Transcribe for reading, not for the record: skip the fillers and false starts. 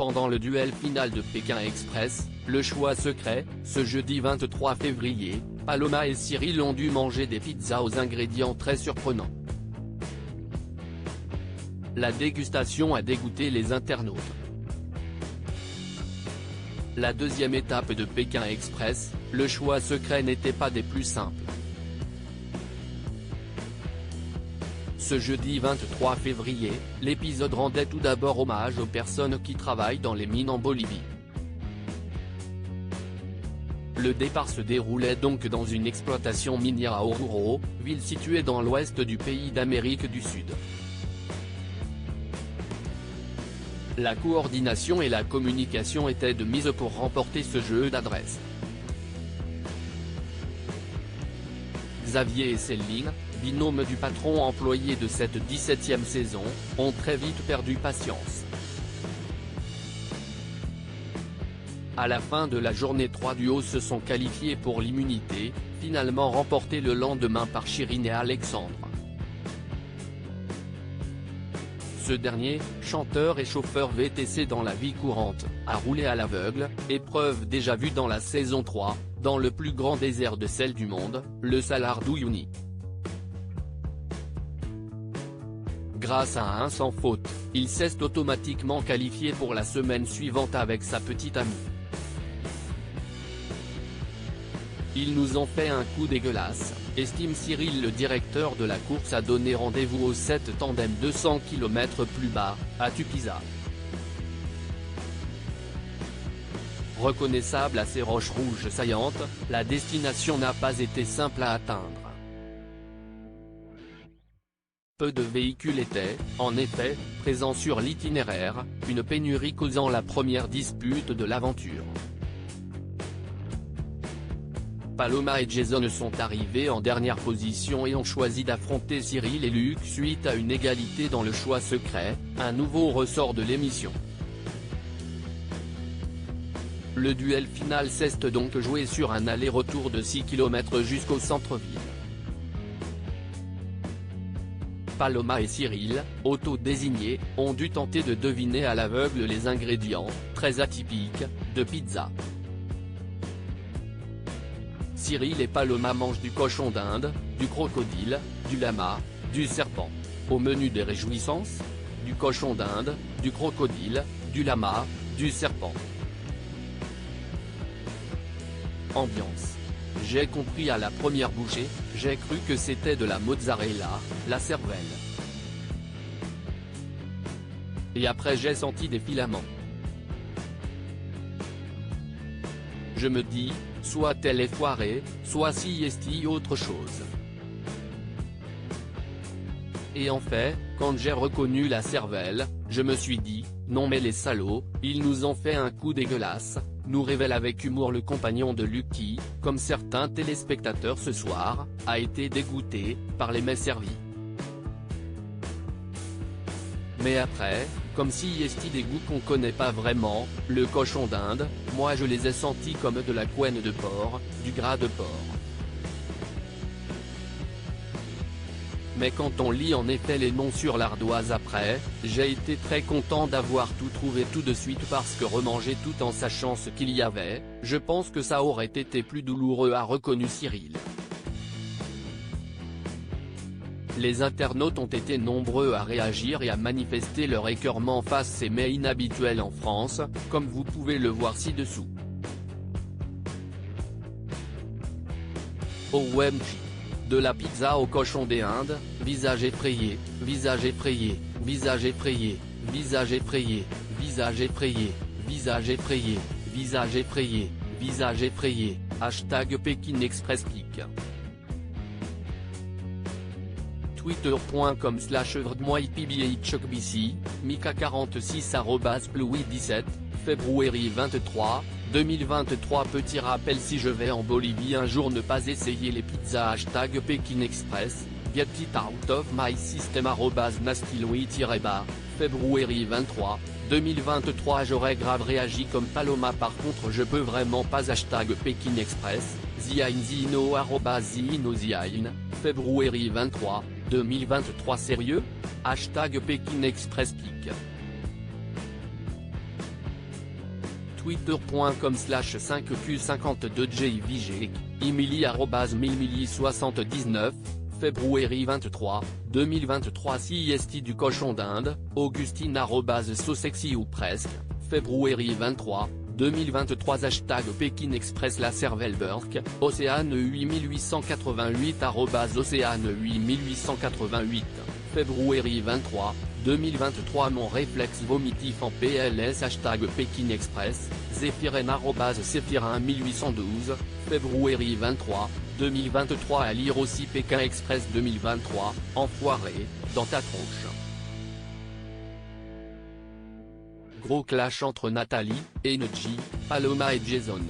pendant le duel final de Pékin Express, le choix secret, ce jeudi 23 février, Paloma et Cyril ont dû manger des pizzas aux ingrédients très surprenants. La dégustation a dégoûté les internautes. La deuxième étape de Pékin Express, le choix secret n'était pas des plus simples. Ce jeudi 23 février, l'épisode rendait tout d'abord hommage aux personnes qui travaillent dans les mines en Bolivie. Le départ se déroulait donc dans une exploitation minière à Oruro, ville située dans l'ouest du pays d'Amérique du Sud. La coordination et la communication étaient de mise pour remporter ce jeu d'adresse. Xavier et Céline, binôme du patron employé de cette 17e saison, ont très vite perdu patience. À la fin de la journée, 3 duos se sont qualifiés pour l'immunité, finalement remportée le lendemain par Chirine et Alexandre. Ce dernier, chanteur et chauffeur VTC dans la vie courante, a roulé à l'aveugle, épreuve déjà vue dans la saison 3, dans le plus grand désert de sel du monde, le Salar d'Uyuni. Grâce à un sans faute, il s'est automatiquement qualifié pour la semaine suivante avec sa petite amie. Ils nous ont fait un coup dégueulasse, estime Cyril. Le directeur de la course a donné rendez-vous au 7 tandem 200 km plus bas, à Tupiza. Reconnaissable à ses roches rouges saillantes, la destination n'a pas été simple à atteindre. Peu de véhicules étaient, en effet, présents sur l'itinéraire, une pénurie causant la première dispute de l'aventure. Paloma et Jason sont arrivés en dernière position et ont choisi d'affronter Cyril et Luc suite à une égalité dans le choix secret, un nouveau ressort de l'émission. Le duel final s'est donc joué sur un aller-retour de 6 km jusqu'au centre-ville. Paloma et Cyril, auto-désignés, ont dû tenter de deviner à l'aveugle les ingrédients, très atypiques, de pizza. Cyril et Paloma mangent du cochon d'Inde, du crocodile, du lama, du serpent. Au menu des réjouissances, du cochon d'Inde, du crocodile, du lama, du serpent. Ambiance. J'ai compris à la première bouchée, j'ai cru que c'était de la mozzarella, la cervelle. Et après j'ai senti des filaments. Je me dis, soit elle est foirée, soit si est autre chose. Et en fait, quand j'ai reconnu la cervelle, je me suis dit, non mais les salauds, ils nous ont fait un coup dégueulasse, nous révèle avec humour le compagnon de Luc qui, comme certains téléspectateurs ce soir, a été dégoûté par les mets servis. Mais après, comme si est des goûts qu'on connaît pas vraiment, le cochon d'Inde, moi je les ai sentis comme de la couenne de porc, du gras de porc. Mais quand on lit en effet les noms sur l'ardoise après, j'ai été très content d'avoir tout trouvé tout de suite parce que remanger tout en sachant ce qu'il y avait, je pense que ça aurait été plus douloureux, a reconnu Cyril. Les internautes ont été nombreux à réagir et à manifester leur écœurement face à ces mets inhabituels en France, comme vous pouvez le voir ci-dessous. OMG. De la pizza au cochon des Indes, visage effrayé, visage effrayé, visage effrayé, visage effrayé, visage effrayé, visage effrayé, visage effrayé, visage effrayé, hashtag Pékin Express Pic. Twitter.com/VrdmoiPBHBC, Mika46 @Louis17, février 23, 2023. Petit rappel, si je vais en Bolivie un jour, ne pas essayer les pizzas hashtag Pékin Express, get it out of my system @NastyLouis-, février 23, 2023. J'aurais grave réagi comme Paloma, par contre je peux vraiment pas hashtag Pékin Express, ziainzino @zinoziain, février 23, 2023. Sérieux? Hashtag Pékin Express Pic. twitter.com/5q52jvg, Emily@milmilly79, février 23, 2023 CIST du cochon d'Inde, Augustine@SoSexy ou presque, février 23, 2023 Hashtag Pékin Express La Cervelle Burke, Océane 8888 Océane 8888, février 23, 2023 Mon réflexe vomitif en PLS Hashtag Pékin Express, Zéphirin Zéphirin 1812, février 23, 2023 à lire aussi Pékin Express 2023, enfoiré, dans ta tronche. Gros clash entre Nathalie, Energy, Paloma et Jason.